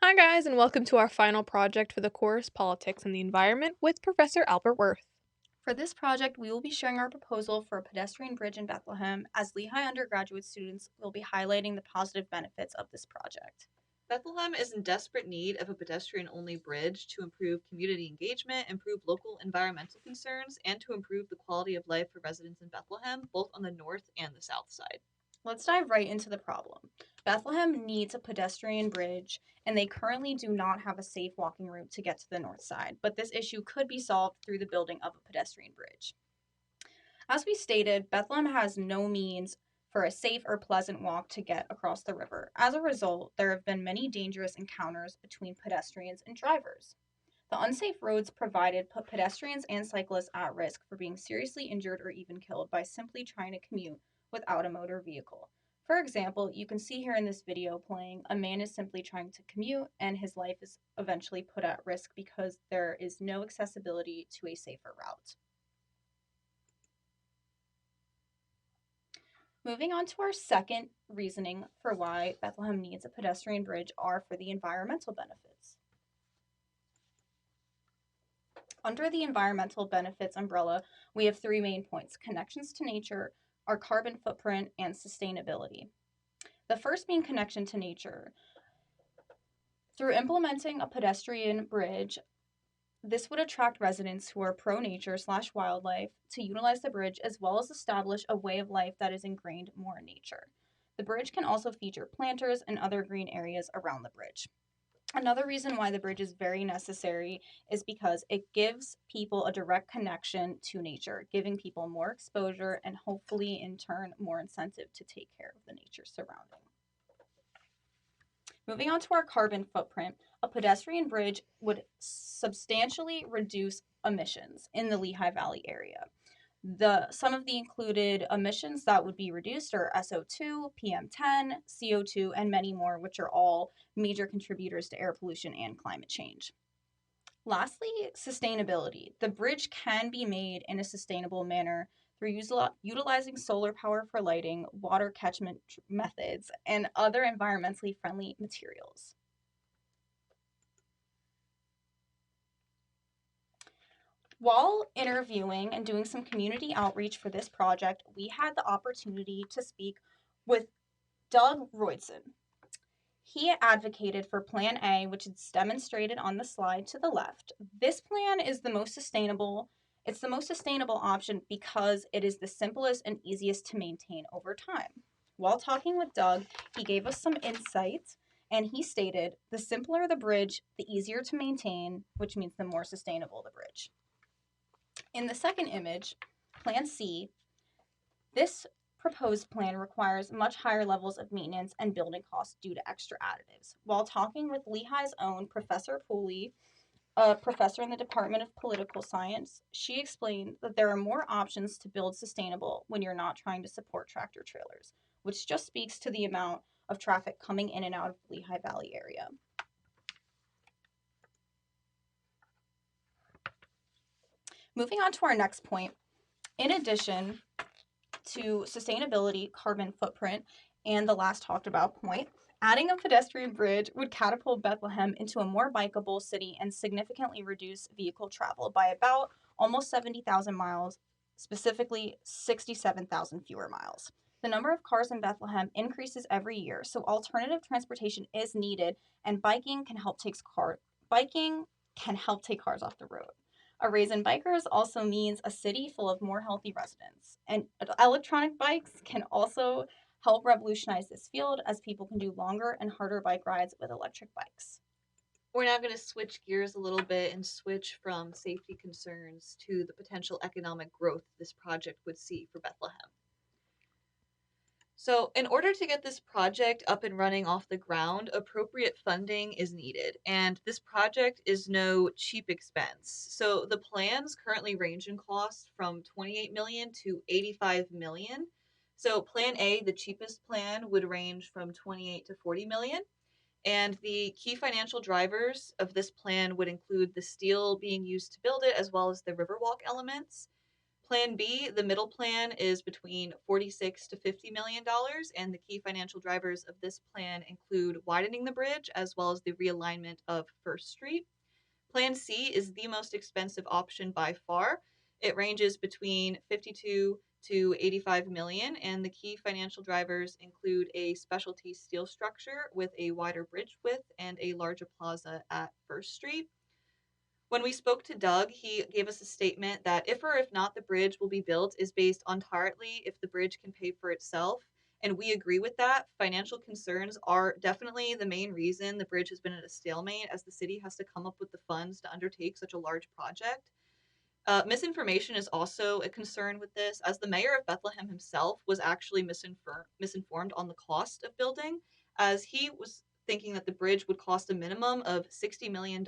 Hi, guys, and welcome to our final project for the course Politics and the Environment with Professor Albert Worth. For this project, we will be sharing our proposal for a pedestrian bridge in Bethlehem, as Lehigh undergraduate students will be highlighting the positive benefits of this project. Bethlehem is in desperate need of a pedestrian only bridge to improve community engagement, improve local environmental concerns, and to improve the quality of life for residents in Bethlehem, both on the north and the south side. Let's dive right into the problem. Bethlehem needs a pedestrian bridge, and they currently do not have a safe walking route to get to the north side, but this issue could be solved through the building of a pedestrian bridge. As we stated, Bethlehem has no means for a safe or pleasant walk to get across the river. As a result, there have been many dangerous encounters between pedestrians and drivers. The unsafe roads provided put pedestrians and cyclists at risk for being seriously injured or even killed by simply trying to commute without a motor vehicle. For example, you can see here in this video playing, a man is simply trying to commute and his life is eventually put at risk because there is no accessibility to a safer route. Moving on to our second reasoning for why Bethlehem needs a pedestrian bridge are for the environmental benefits. Under the environmental benefits umbrella, we have three main points: connections to nature, our carbon footprint, and sustainability. The first being connection to nature. Through implementing a pedestrian bridge, this would attract residents who are pro nature / wildlife to utilize the bridge, as well as establish a way of life that is ingrained more in nature. The bridge can also feature planters and other green areas around the bridge. Another reason why the bridge is very necessary is because it gives people a direct connection to nature, giving people more exposure and hopefully in turn more incentive to take care of the nature surrounding. Moving on to our carbon footprint, a pedestrian bridge would substantially reduce emissions in the Lehigh Valley area. Some of the included emissions that would be reduced are SO2, PM10, CO2, and many more, which are all major contributors to air pollution and climate change. Lastly, sustainability. The bridge can be made in a sustainable manner through utilizing solar power for lighting, water catchment methods, and other environmentally friendly materials. While interviewing and doing some community outreach for this project, we had the opportunity to speak with Doug Roydson. He advocated for Plan A, which is demonstrated on the slide to the left. This plan is the most sustainable. It's the most sustainable option because it is the simplest and easiest to maintain over time. While talking with Doug, he gave us some insights, and he stated, the simpler the bridge, the easier to maintain, which means the more sustainable the bridge. In the second image, Plan C, this proposed plan requires much higher levels of maintenance and building costs due to extra additives. While talking with Lehigh's own Professor Pooley, a professor in the Department of Political Science, she explained that there are more options to build sustainable when you're not trying to support tractor trailers, which just speaks to the amount of traffic coming in and out of the Lehigh Valley area. Moving on to our next point, in addition to sustainability, carbon footprint, and the last talked about point, adding a pedestrian bridge would catapult Bethlehem into a more bikeable city and significantly reduce vehicle travel by about almost 70,000 miles, specifically 67,000 fewer miles. The number of cars in Bethlehem increases every year, so alternative transportation is needed, and biking can help take cars off the road. A raise in bikers also means a city full of more healthy residents. And electronic bikes can also help revolutionize this field, as people can do longer and harder bike rides with electric bikes. We're now going to switch gears a little bit and switch from safety concerns to the potential economic growth this project would see for Bethlehem. So, in order to get this project up and running off the ground, appropriate funding is needed, and this project is no cheap expense. So, the plans currently range in cost from 28 million to 85 million. So, Plan A, the cheapest plan, would range from 28 to 40 million, and the key financial drivers of this plan would include the steel being used to build it as well as the Riverwalk elements. Plan B, the middle plan, is between 46 to $50 million, and the key financial drivers of this plan include widening the bridge as well as the realignment of First Street. Plan C is the most expensive option by far. It ranges between 52 to 85 million, and the key financial drivers include a specialty steel structure with a wider bridge width and a larger plaza at First Street. When we spoke to Doug, he gave us a statement that if or if not the bridge will be built is based entirely if the bridge can pay for itself. And we agree with that. Financial concerns are definitely the main reason the bridge has been at a stalemate, as the city has to come up with the funds to undertake such a large project. Misinformation is also a concern with this, as the mayor of Bethlehem himself was actually misinformed on the cost of building, as he was thinking that the bridge would cost a minimum of $60 million.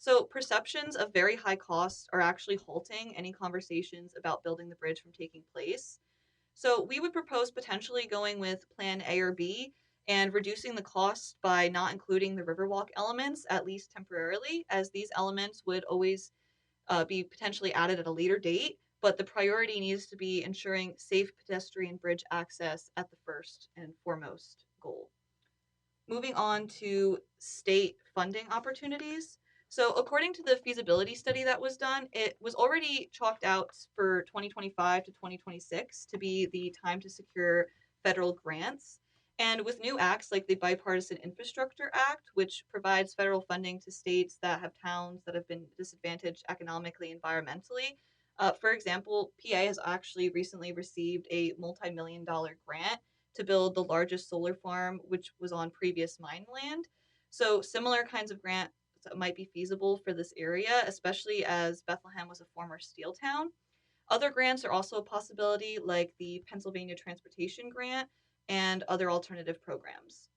So, perceptions of very high costs are actually halting any conversations about building the bridge from taking place. So, we would propose potentially going with Plan A or B and reducing the cost by not including the Riverwalk elements, at least temporarily, as these elements would always be potentially added at a later date, but the priority needs to be ensuring safe pedestrian bridge access at the first and foremost goal. Moving on to state funding opportunities. So, according to the feasibility study that was done, it was already chalked out for 2025 to 2026 to be the time to secure federal grants. And with new acts like the Bipartisan Infrastructure Act, which provides federal funding to states that have towns that have been disadvantaged economically and environmentally. For example, PA has actually recently received a multi-million-dollar grant to build the largest solar farm, which was on previous mine land. So, similar kinds of grants might be feasible for this area, especially as Bethlehem was a former steel town. Other grants are also a possibility, like the Pennsylvania Transportation Grant and other alternative programs.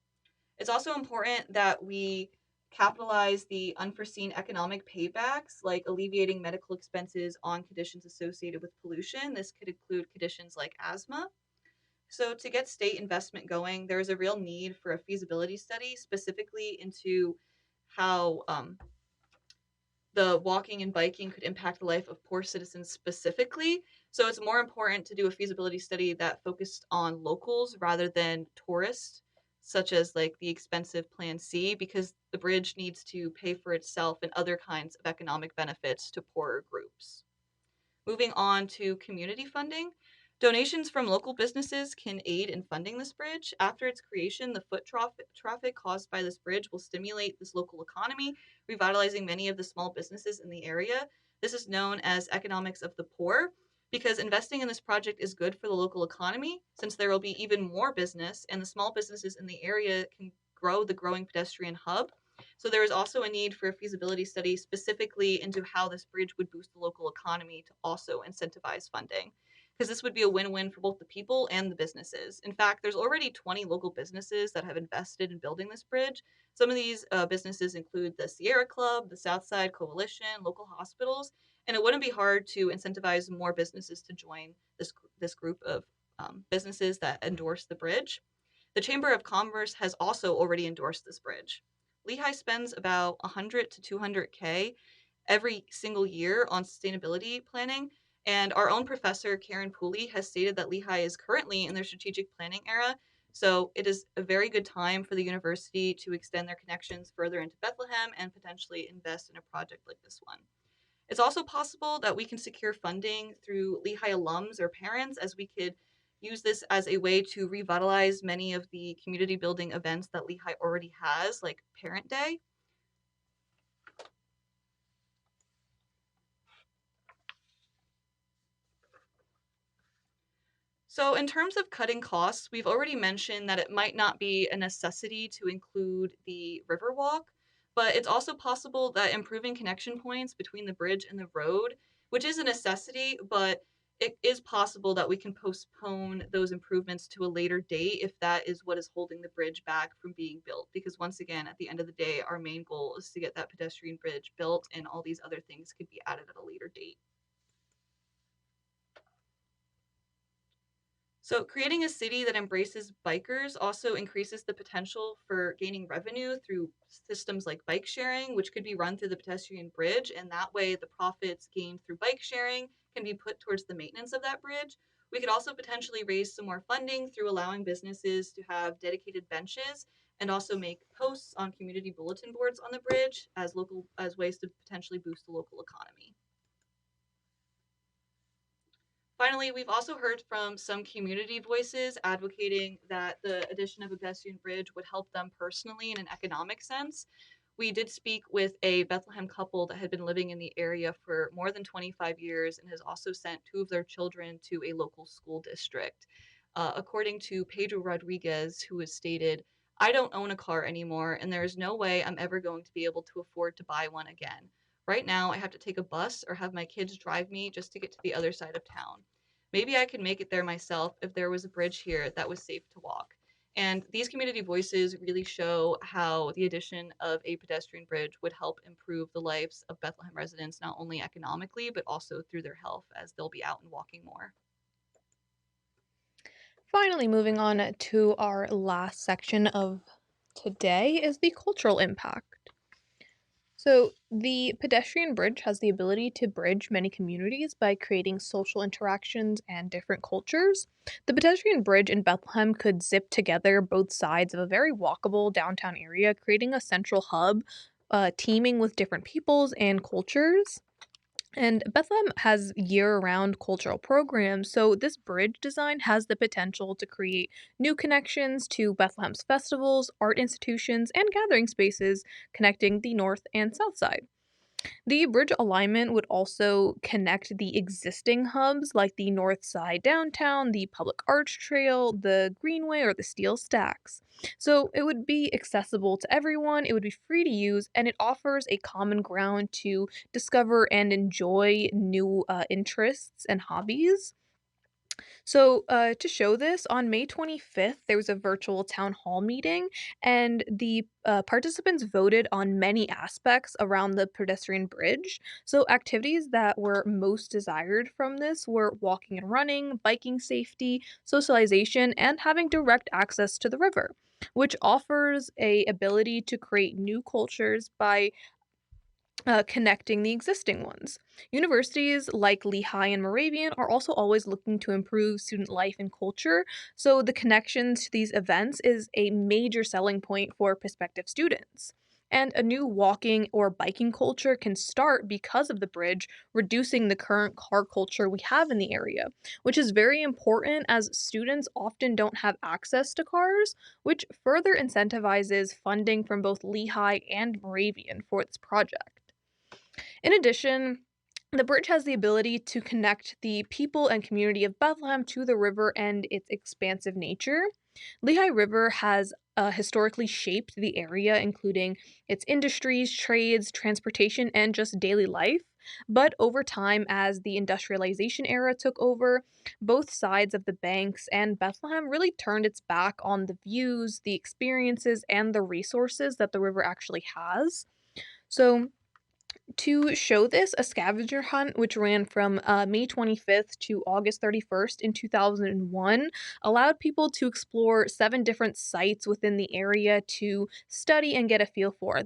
It's also important that we capitalize the unforeseen economic paybacks, like alleviating medical expenses on conditions associated with pollution. This could include conditions like asthma. So, to get state investment going, there is a real need for a feasibility study specifically into how the walking and biking could impact the life of poor citizens specifically. So, it's more important to do a feasibility study that focused on locals rather than tourists, such as like the expensive Plan C, because the bridge needs to pay for itself and other kinds of economic benefits to poorer groups. Moving on to community funding. Donations from local businesses can aid in funding this bridge. After its creation, the foot traffic caused by this bridge will stimulate this local economy, revitalizing many of the small businesses in the area. This is known as economics of the poor because investing in this project is good for the local economy since there will be even more business and the small businesses in the area can grow the growing pedestrian hub. So there is also a need for a feasibility study specifically into how this bridge would boost the local economy to also incentivize funding. Because this would be a win-win for both the people and the businesses. In fact, there's already 20 local businesses that have invested in building this bridge. Some of these businesses include the Sierra Club, the Southside Coalition, local hospitals, and it wouldn't be hard to incentivize more businesses to join this group of businesses that endorse the bridge. The Chamber of Commerce has also already endorsed this bridge. Lehigh spends about 100 to 200K every single year on sustainability planning. And our own professor, Karen Pooley, has stated that Lehigh is currently in their strategic planning era. So it is a very good time for the university to extend their connections further into Bethlehem and potentially invest in a project like this one. It's also possible that we can secure funding through Lehigh alums or parents, as we could use this as a way to revitalize many of the community building events that Lehigh already has, like Parent Day. So, in terms of cutting costs, we've already mentioned that it might not be a necessity to include the Riverwalk, but it's also possible that improving connection points between the bridge and the road, which is a necessity, but it is possible that we can postpone those improvements to a later date if that is what is holding the bridge back from being built. Because once again, at the end of the day, our main goal is to get that pedestrian bridge built, and all these other things could be added at a later date. So, creating a city that embraces bikers also increases the potential for gaining revenue through systems like bike sharing, which could be run through the pedestrian bridge. And that way, the profits gained through bike sharing can be put towards the maintenance of that bridge. We could also potentially raise some more funding through allowing businesses to have dedicated benches and also make posts on community bulletin boards on the bridge as ways to potentially boost the local economy. Finally, we've also heard from some community voices advocating that the addition of a pedestrian bridge would help them personally in an economic sense. We did speak with a Bethlehem couple that had been living in the area for more than 25 years and has also sent two of their children to a local school district. According to Pedro Rodriguez, who has stated, I don't own a car anymore, and there is no way I'm ever going to be able to afford to buy one again. Right now, I have to take a bus or have my kids drive me just to get to the other side of town. Maybe I could make it there myself if there was a bridge here that was safe to walk. And these community voices really show how the addition of a pedestrian bridge would help improve the lives of Bethlehem residents, not only economically, but also through their health, as they'll be out and walking more. Finally, moving on to our last section of today is the cultural impact. So, the pedestrian bridge has the ability to bridge many communities by creating social interactions and different cultures. The pedestrian bridge in Bethlehem could zip together both sides of a very walkable downtown area, creating a central hub teeming with different peoples and cultures. And Bethlehem has year round cultural programs, so this bridge design has the potential to create new connections to Bethlehem's festivals, art institutions, and gathering spaces connecting the north and south side. The bridge alignment would also connect the existing hubs like the North Side Downtown, the Public Arch Trail, the Greenway, or the Steel Stacks. So it would be accessible to everyone, it would be free to use, and it offers a common ground to discover and enjoy new interests and hobbies. So, to show this, on May 25th, there was a virtual town hall meeting, and the participants voted on many aspects around the pedestrian bridge. So, activities that were most desired from this were walking and running, biking safety, socialization, and having direct access to the river, which offers a ability to create new cultures by connecting the existing ones. Universities like Lehigh and Moravian are also always looking to improve student life and culture, so the connections to these events is a major selling point for prospective students. And a new walking or biking culture can start because of the bridge, reducing the current car culture we have in the area, which is very important as students often don't have access to cars, which further incentivizes funding from both Lehigh and Moravian for this project. In addition, the bridge has the ability to connect the people and community of Bethlehem to the river and its expansive nature. Lehigh River has historically shaped the area, including its industries, trades, transportation, and just daily life. But over time, as the industrialization era took over, both sides of the banks and Bethlehem really turned its back on the views, the experiences, and the resources that the river actually has. So, to show this, a scavenger hunt, which ran from May 25th to August 31st in 2001, allowed people to explore seven different sites within the area to study and get a feel for.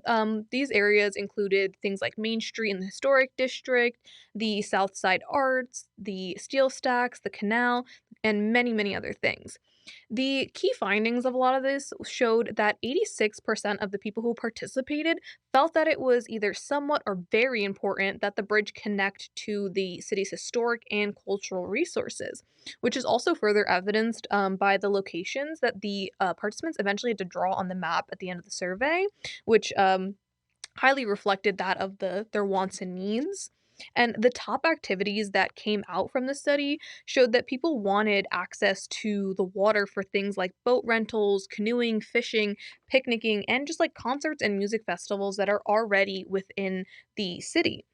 These areas included things like Main Street in the Historic District, the South Side Arts, the Steel Stacks, the Canal, and many, many other things. The key findings of a lot of this showed that 86% of the people who participated felt that it was either somewhat or very important that the bridge connect to the city's historic and cultural resources, which is also further evidenced by the locations that the participants eventually had to draw on the map at the end of the survey, which highly reflected that of their wants and needs. And the top activities that came out from the study showed that people wanted access to the water for things like boat rentals, canoeing, fishing, picnicking, and just like concerts and music festivals that are already within the city.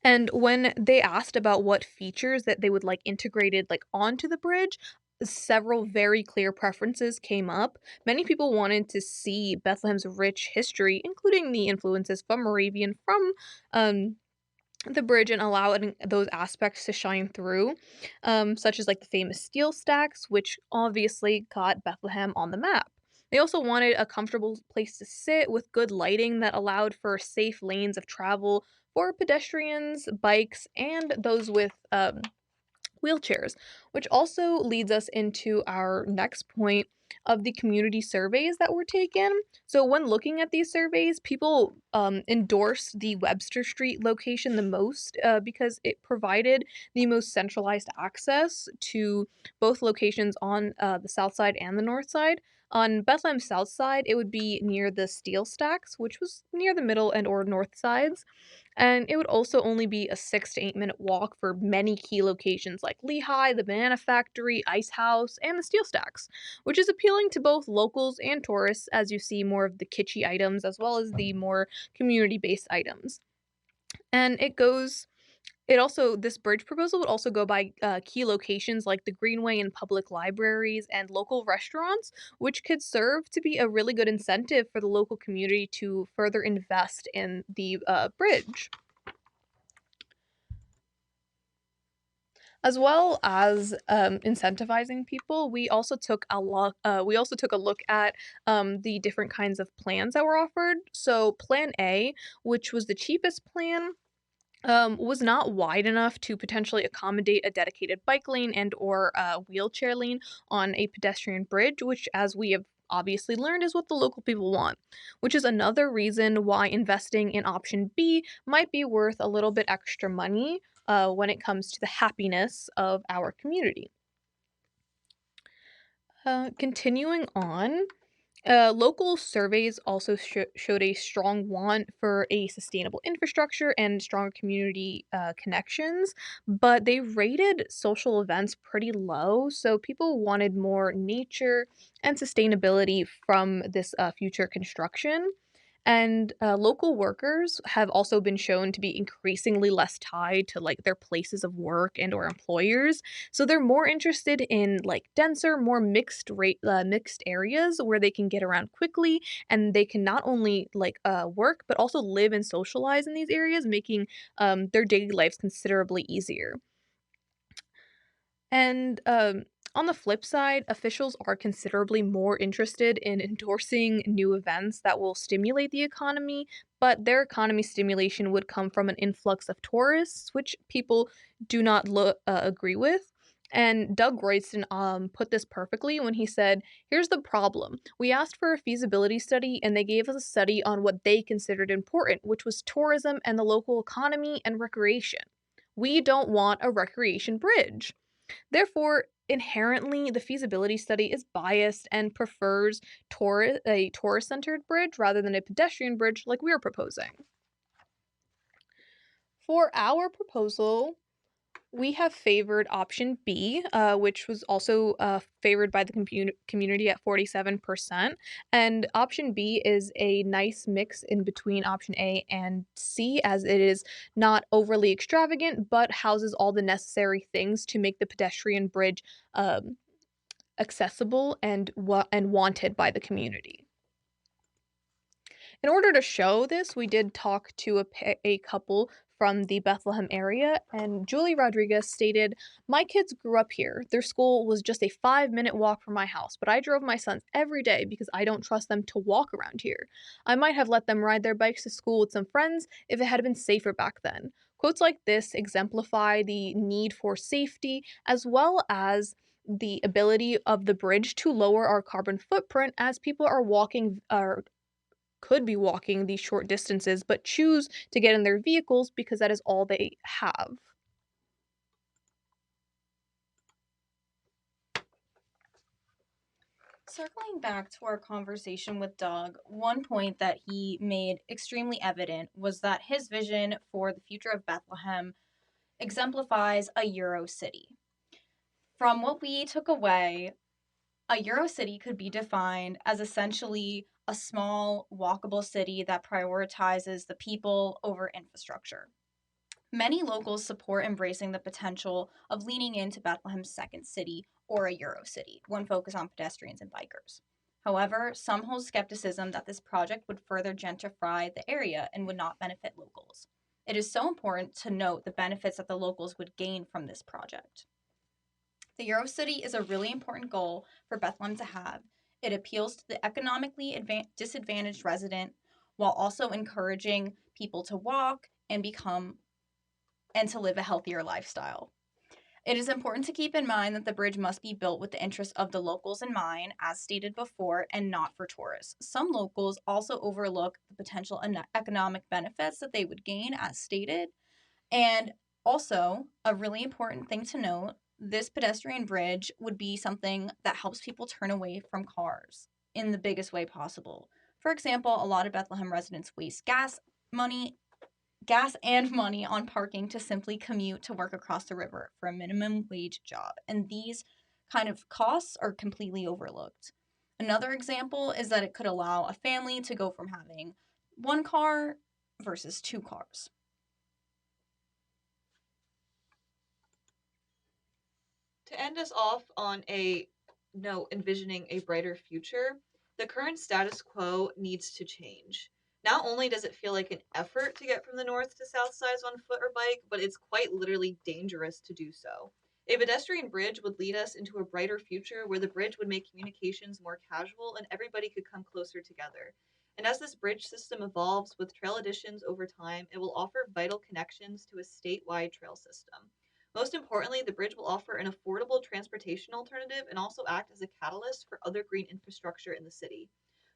And when they asked about what features that they would like integrated like onto the bridge, several very clear preferences came up. Many people wanted to see Bethlehem's rich history, including the influences from Moravian, from the bridge, and allowing those aspects to shine through, such as like the famous steel stacks, which obviously got Bethlehem on the map. They also wanted a comfortable place to sit with good lighting that allowed for safe lanes of travel for pedestrians, bikes, and those with wheelchairs, which also leads us into our next point of the community surveys that were taken. So, when looking at these surveys, people endorse the Webster Street location the most because it provided the most centralized access to both locations on the south side and the north side. On Bethlehem south side, it would be near the steel stacks, which was near the middle and or north sides. And it would also only be a 6 to 8 minute walk for many key locations like Lehigh, the Banana Factory, Ice House, and the Steel Stacks, which is appealing to both locals and tourists as you see more of the kitschy items as well as the more community based items. And this bridge proposal would also go by key locations like the Greenway and public libraries and local restaurants, which could serve to be a really good incentive for the local community to further invest in the bridge. As well as incentivizing people, we also took a look at the different kinds of plans that were offered. So Plan A, which was the cheapest plan, was not wide enough to potentially accommodate a dedicated bike lane and or a wheelchair lane on a pedestrian bridge, which, as we have obviously learned, is what the local people want, which is another reason why investing in option B might be worth a little bit extra money when it comes to the happiness of our community. Continuing on, local surveys also showed a strong want for a sustainable infrastructure and stronger community connections, but they rated social events pretty low. So people wanted more nature and sustainability from this future construction. And local workers have also been shown to be increasingly less tied to like their places of work and or employers. So they're more interested in like denser, more mixed areas where they can get around quickly and they can not only work but also live and socialize in these areas, making their daily lives considerably easier. And on the flip side, officials are considerably more interested in endorsing new events that will stimulate the economy, but their economy stimulation would come from an influx of tourists, which people do not agree with. And Doug Royston put this perfectly when he said, "Here's the problem. We asked for a feasibility study, and they gave us a study on what they considered important, which was tourism and the local economy and recreation. We don't want a recreation bridge." Therefore, inherently, the feasibility study is biased and prefers a tourist centered bridge rather than a pedestrian bridge like we are proposing. For our proposal, we have favored option B, which was also favored by the community at 47%. And option B is a nice mix in between option A and C, as it is not overly extravagant, but houses all the necessary things to make the pedestrian bridge accessible and wanted by the community. In order to show this, we did talk to a couple from the Bethlehem area, and Julie Rodriguez stated, "My kids grew up here. Their school was just a 5 minute walk from my house, but I drove my sons every day because I don't trust them to walk around here. I might have let them ride their bikes to school with some friends if it had been safer back then." Quotes like this exemplify the need for safety as well as the ability of the bridge to lower our carbon footprint as people are walking or could be walking these short distances but choose to get in their vehicles because that is all they have. Circling back to our conversation with Doug, one point that he made extremely evident was that his vision for the future of Bethlehem exemplifies a Euro city. From what we took away, a Euro city could be defined as essentially a small, walkable city that prioritizes the people over infrastructure. Many locals support embracing the potential of leaning into Bethlehem's second city or a Euro city, one focused on pedestrians and bikers. However, some hold skepticism that this project would further gentrify the area and would not benefit locals. It is so important to note the benefits that the locals would gain from this project. The Euro City is a really important goal for Bethlehem to have. It appeals to the economically disadvantaged resident while also encouraging people to walk and to live a healthier lifestyle. It is important to keep in mind that the bridge must be built with the interests of the locals in mind, as stated before, and not for tourists. Some locals also overlook the potential economic benefits that they would gain, as stated. And also, a really important thing to note, this pedestrian bridge would be something that helps people turn away from cars in the biggest way possible. For example, a lot of Bethlehem residents waste gas and money on parking to simply commute to work across the river for a minimum wage job. And these kind of costs are completely overlooked. Another example is that it could allow a family to go from having one car versus two cars. To end us off on a note envisioning a brighter future, the current status quo needs to change. Not only does it feel like an effort to get from the north to south sides on foot or bike, but it's quite literally dangerous to do so. A pedestrian bridge would lead us into a brighter future where the bridge would make communications more casual and everybody could come closer together. And as this bridge system evolves with trail additions over time, it will offer vital connections to a statewide trail system. Most importantly, the bridge will offer an affordable transportation alternative and also act as a catalyst for other green infrastructure in the city.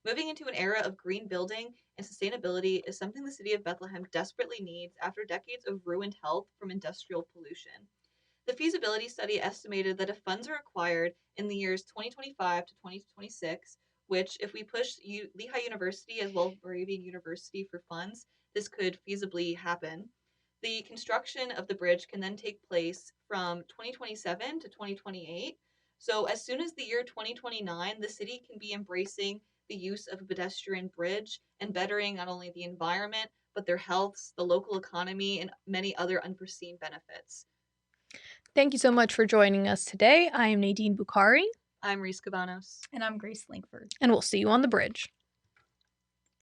Moving into an era of green building and sustainability is something the city of Bethlehem desperately needs after decades of ruined health from industrial pollution. The feasibility study estimated that if funds are acquired in the years 2025 to 2026, which, if we push Lehigh University as well as Moravian University for funds, this could feasibly happen. The construction of the bridge can then take place from 2027 to 2028. So, as soon as the year 2029, the city can be embracing the use of a pedestrian bridge and bettering not only the environment, but their healths, the local economy, and many other unforeseen benefits. Thank you so much for joining us today. I am Nadine Bukhari, I'm Reese Cabanos. And I'm Grace Lankford. and we'll see you on the bridge.